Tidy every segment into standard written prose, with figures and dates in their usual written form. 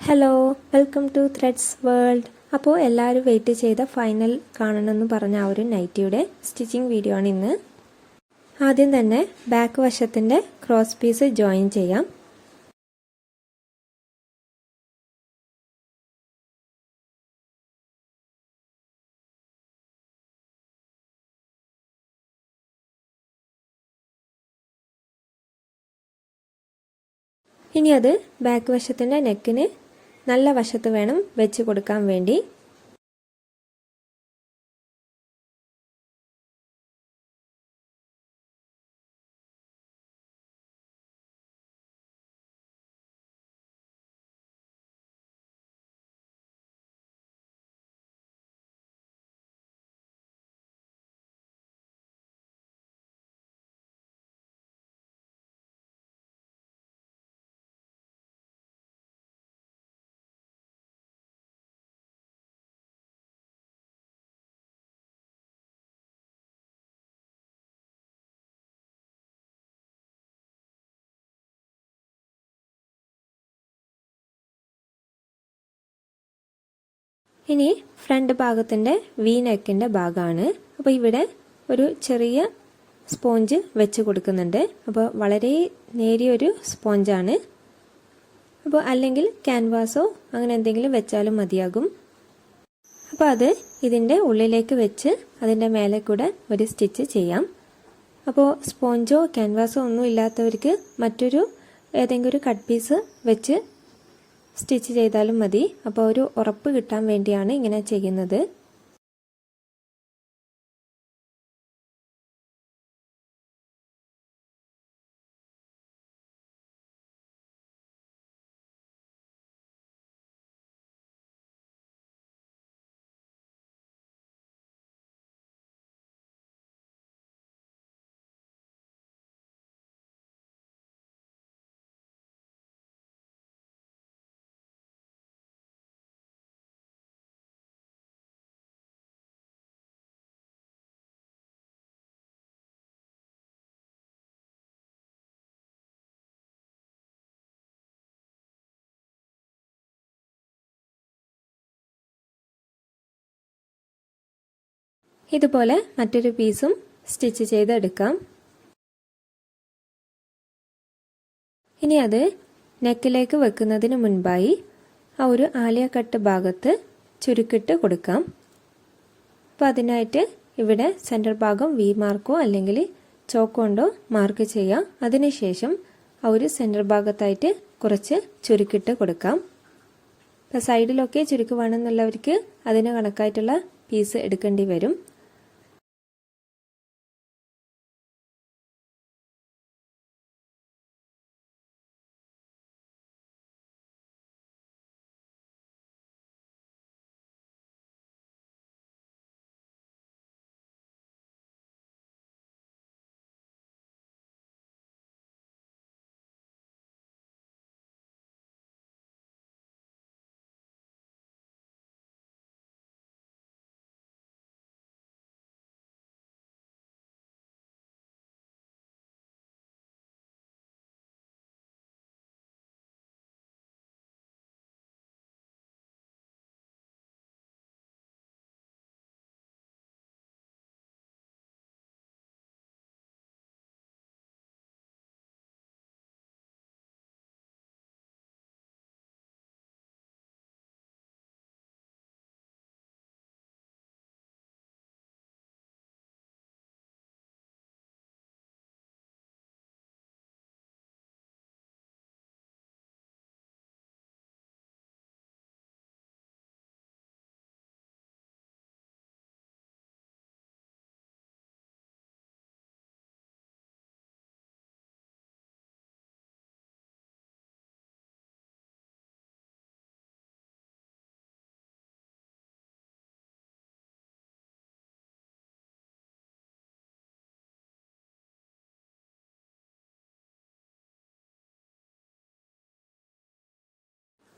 Hello, welcome to threads world. അപ്പോൾ എല്ലാവരും wait ചെയ്ത ഫൈനൽ കാണണമെന്ന് പറഞ്ഞ ആ ഒരു നൈറ്റിയുടെ സ്റ്റിച്ചിങ് വീഡിയോ ആണ് ഇന്ന്. ആദ്യം തന്നെ ബാക്ക് വശത്തിൻ്റെ ക്രോസ് പീസ് ജോയിൻ ചെയ്യാം. ഇനി അത് ബാക്ക് വശത്തിൻ്റെ നെക്കിന് നല്ല വശത്ത് വേണം വെച്ച് കൊടുക്കാൻ വേണ്ടി. ഇനി ഫ്രണ്ട് ഭാഗത്തിൻ്റെ വി നെക്കിൻ്റെ ഭാഗമാണ്. അപ്പോൾ ഇവിടെ ഒരു ചെറിയ സ്പോഞ്ച് വെച്ച് കൊടുക്കുന്നുണ്ട്. അപ്പോൾ വളരെ നേരിയൊരു സ്പോഞ്ചാണ്. അപ്പോൾ അല്ലെങ്കിൽ ക്യാൻവാസോ അങ്ങനെ എന്തെങ്കിലും വെച്ചാലും മതിയാകും. അപ്പോൾ അത് ഇതിൻ്റെ ഉള്ളിലേക്ക് വെച്ച് അതിൻ്റെ മേലെ കൂടെ ഒരു സ്റ്റിച്ച് ചെയ്യാം. അപ്പോൾ സ്പോഞ്ചോ ക്യാൻവാസോ ഒന്നും ഇല്ലാത്തവർക്ക് മറ്റൊരു ഏതെങ്കിലും ഒരു കട്ട് പീസ് വെച്ച് സ്റ്റിച്ച് ചെയ്താലും മതി. അപ്പോൾ ഒരു ഉറപ്പ് കിട്ടാൻ വേണ്ടിയാണ് ഇങ്ങനെ ചെയ്യുന്നത്. ഇതുപോലെ മറ്റൊരു പീസും സ്റ്റിച്ച് ചെയ്തെടുക്കാം. ഇനി അത് നെക്കിലേക്ക് വെക്കുന്നതിന് മുൻപായി ആ ഒരു ആലിയ കട്ട് ഭാഗത്ത് ചുരുക്കിട്ട് കൊടുക്കാം. അപ്പോൾ അതിനായിട്ട് ഇവിടെ സെൻറ്റർ ഭാഗം വി മാർക്കോ അല്ലെങ്കിൽ ചോക്ക് കൊണ്ടോ മാർക്ക് ചെയ്യാം. അതിനുശേഷം ആ ഒരു സെൻറ്റർ ഭാഗത്തായിട്ട് കുറച്ച് ചുരുക്കിട്ട് കൊടുക്കാം. ഇപ്പോൾ സൈഡിലൊക്കെ ചുരുക്ക് വേണമെന്നുള്ളവർക്ക് അതിന് കണക്കായിട്ടുള്ള പീസ് എടുക്കേണ്ടി വരും.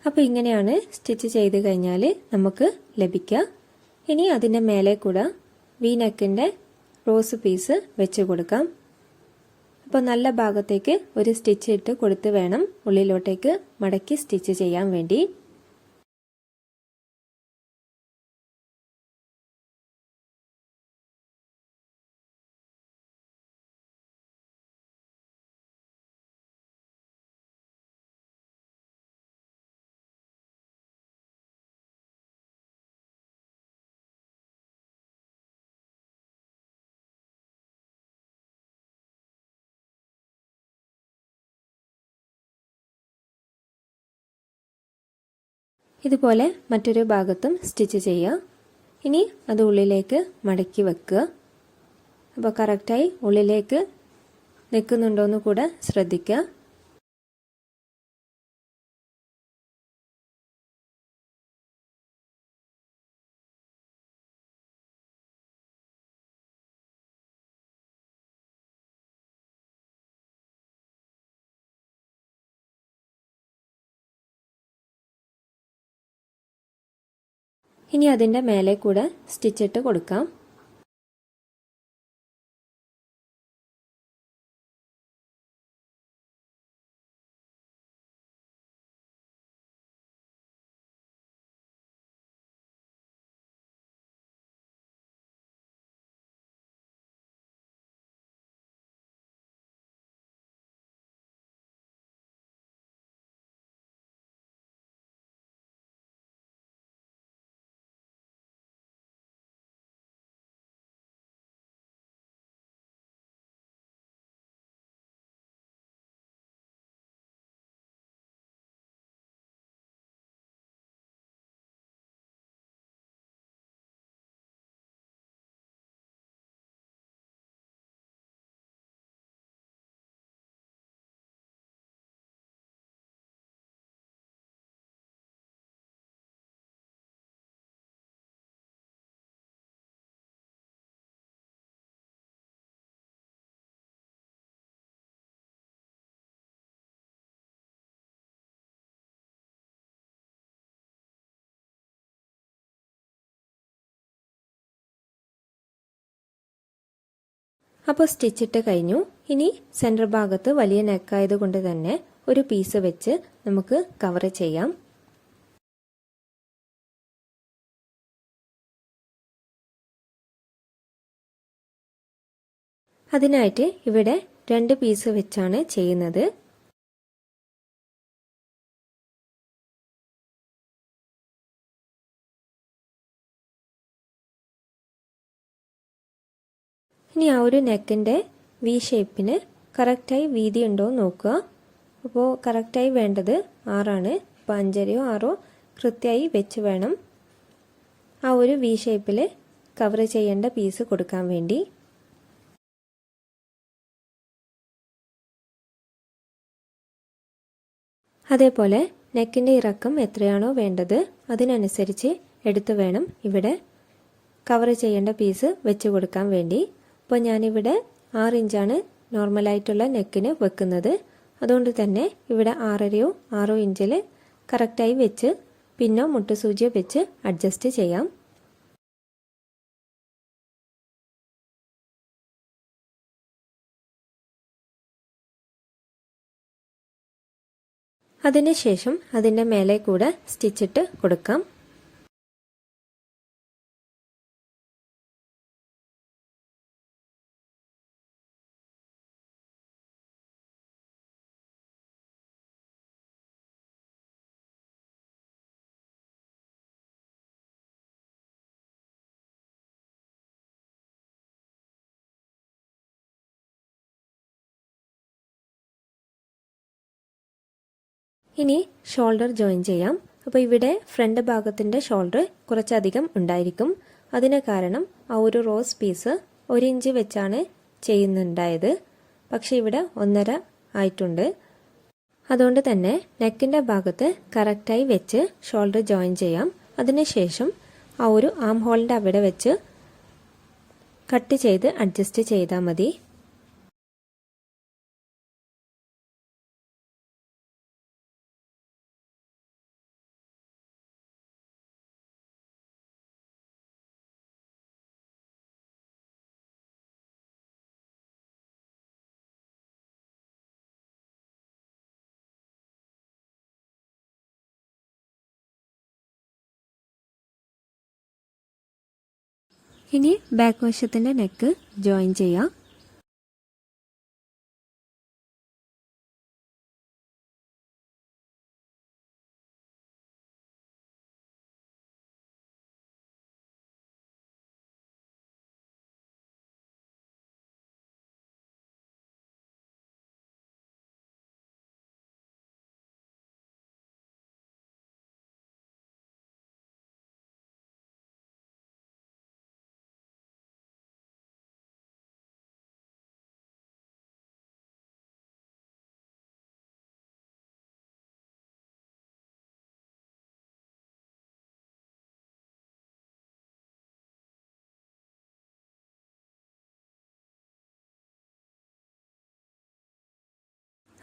അപ്പോൾ ഇങ്ങനെയാണ് സ്റ്റിച്ച് ചെയ്ത് കഴിഞ്ഞാൽ നമുക്ക് ലഭിക്കുക. ഇനി അതിൻ്റെ മേലെ കൂടെ വി നെക്കിൻ്റെ റോസ് പീസ് വെച്ച് കൊടുക്കാം. അപ്പോൾ നല്ല ഭാഗത്തേക്ക് ഒരു സ്റ്റിച്ച് ഇട്ട് കൊടുത്ത് വേണം ഉള്ളിലോട്ടേക്ക് മടക്കി സ്റ്റിച്ച് ചെയ്യാൻ വേണ്ടി. ഇതുപോലെ മറ്റൊരു ഭാഗത്തും സ്റ്റിച്ച് ചെയ്യുക. ഇനി അത് ഉള്ളിലേക്ക് മടക്കി വെക്കുക. അപ്പോൾ കറക്റ്റായി ഉള്ളിലേക്ക് നിൽക്കുന്നുണ്ടോയെന്ന് കൂടെ ശ്രദ്ധിക്കുക. ഇനി അതിൻ്റെ മേലെ കൂടെ സ്റ്റിച്ചിട്ട് കൊടുക്കാം. അപ്പോൾ സ്റ്റിച്ചിട്ട് കഴിഞ്ഞു. ഇനി സെൻറ്റർ ഭാഗത്ത് വലിയ നെക്കായത് കൊണ്ട് തന്നെ ഒരു പീസ് വെച്ച് നമുക്ക് കവർ ചെയ്യാം. അതിനായിട്ട് ഇവിടെ 2 പീസ് വെച്ചാണ് ചെയ്യുന്നത്. ഇനി ആ ഒരു നെക്കിൻ്റെ വി ഷേപ്പിന് കറക്റ്റായി വീതി ഉണ്ടോ നോക്കുക. അപ്പോൾ കറക്റ്റായി വേണ്ടത് 6 ആണ്. അപ്പോൾ 5.5 6 കൃത്യമായി വെച്ച് വേണം ആ ഒരു വി ഷേപ്പിൽ കവർ ചെയ്യേണ്ട പീസ് കൊടുക്കാൻ വേണ്ടി. അതേപോലെ നെക്കിൻ്റെ ഇറക്കം എത്രയാണോ വേണ്ടത് അതിനനുസരിച്ച് എടുത്ത് വേണം ഇവിടെ കവർ ചെയ്യേണ്ട പീസ് വെച്ച് കൊടുക്കാൻ വേണ്ടി. അപ്പോൾ ഞാനിവിടെ 6 ഇഞ്ചാണ് നോർമലായിട്ടുള്ള നെക്കിന് വെക്കുന്നത്. അതുകൊണ്ട് തന്നെ ഇവിടെ 6.5 6 ഇഞ്ചിൽ കറക്റ്റായി വെച്ച് പിന്നോ മുട്ടുസൂചിയോ വെച്ച് അഡ്ജസ്റ്റ് ചെയ്യാം. അതിനുശേഷം അതിൻ്റെ മേലെ കൂടെ സ്റ്റിച്ചിട്ട് കൊടുക്കാം. ഇനി ഷോൾഡർ ജോയിൻ ചെയ്യാം. അപ്പോൾ ഇവിടെ ഫ്രണ്ട് ഭാഗത്തിൻ്റെ ഷോൾഡർ കുറച്ചധികം ഉണ്ടായിരിക്കും. അതിന് കാരണം ആ ഒരു റോസ് പീസ് 1 ഇഞ്ച് വെച്ചാണ് ചെയ്യുന്നുണ്ടായത്. പക്ഷെ ഇവിടെ 1.5 ആയിട്ടുണ്ട്. അതുകൊണ്ട് തന്നെ നെക്കിൻ്റെ ഭാഗത്ത് കറക്റ്റായി വെച്ച് ഷോൾഡർ ജോയിൻ ചെയ്യാം. അതിനുശേഷം ആ ഒരു ആം ഹോളിൻ്റെ അവിടെ വെച്ച് കട്ട് ചെയ്ത് അഡ്ജസ്റ്റ് ചെയ്താൽ മതി. ഇനി ബാക്ക് വശത്തിൻ്റെ നെക്ക് ജോയിൻ ചെയ്യാം.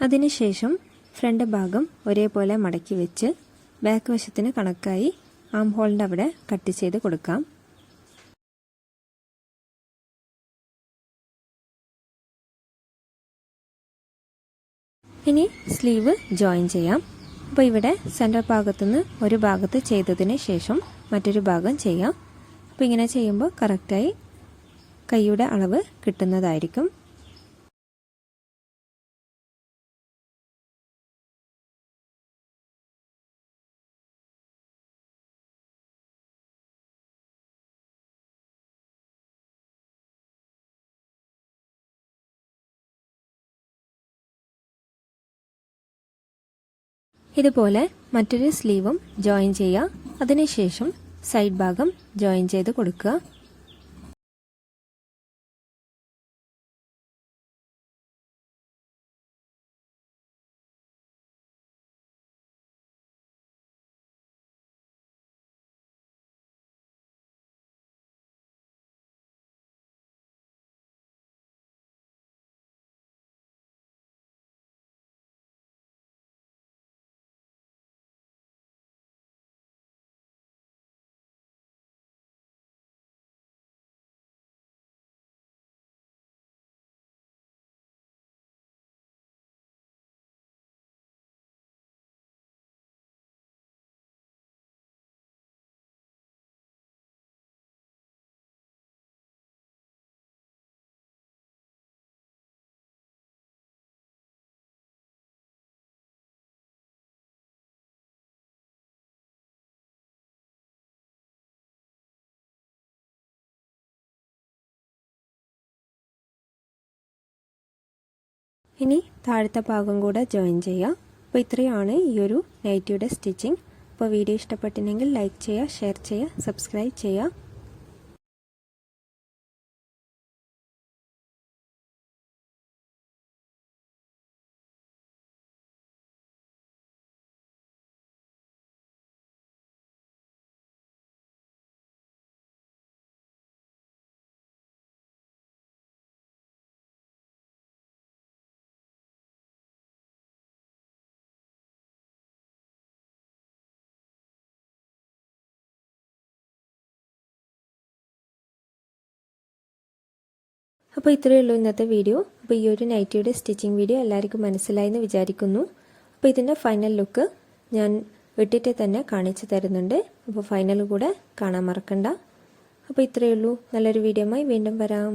അതിനുശേഷം ഫ്രണ്ട് ഭാഗം ഒരേപോലെ മടക്കി വെച്ച് ബാക്ക് വശത്തിന് കണക്കായി ആം ഹോളിൻ്റെ അവിടെ കട്ട് ചെയ്ത് കൊടുക്കാം. ഇനി സ്ലീവ് ജോയിൻ ചെയ്യാം. അപ്പോൾ ഇവിടെ സെൻറ്റർ ഭാഗത്തുനിന്ന് ഒരു ഭാഗത്ത് ചെയ്തതിന് ശേഷം മറ്റൊരു ഭാഗം ചെയ്യാം. അപ്പോൾ ഇങ്ങനെ ചെയ്യുമ്പോൾ കറക്റ്റായി കൈയുടെ അളവ് കിട്ടുന്നതായിരിക്കും. ഇതുപോലെ മറ്റൊരു സ്ലീവും ജോയിൻ ചെയ്യുക. അതിനുശേഷം സൈഡ് ഭാഗം ജോയിൻ ചെയ്ത് കൊടുക്കുക. ഇനി താഴത്തെ ഭാഗം കൂടെ ജോയിൻ ചെയ്യാം. അപ്പോൾ ഇത്രയാണ് ഈ ഒരു നൈറ്റിയുടെ സ്റ്റിച്ചിങ്. അപ്പോൾ വീഡിയോ ഇഷ്ടപ്പെട്ടിട്ടുണ്ടെങ്കിൽ ലൈക്ക് ചെയ്യുക, ഷെയർ ചെയ്യുക, സബ്സ്ക്രൈബ് ചെയ്യുക. അപ്പോൾ ഇത്രയേ ഉള്ളൂ ഇന്നത്തെ വീഡിയോ. അപ്പോൾ ഈ ഒരു നൈറ്റിയുടെ സ്റ്റിച്ചിങ് വീഡിയോ എല്ലാവർക്കും മനസ്സിലായി എന്ന് വിചാരിക്കുന്നു. അപ്പോൾ ഇതിൻ്റെ ഫൈനൽ ലുക്ക് ഞാൻ ഇട്ടിട്ട് തന്നെ കാണിച്ചു തരുന്നുണ്ട്. അപ്പോൾ ഫൈനൽ കൂടെ കാണാൻ മറക്കണ്ട. അപ്പോൾ ഇത്രയേ ഉള്ളൂ. നല്ലൊരു വീഡിയോയുമായി വീണ്ടും വരാം.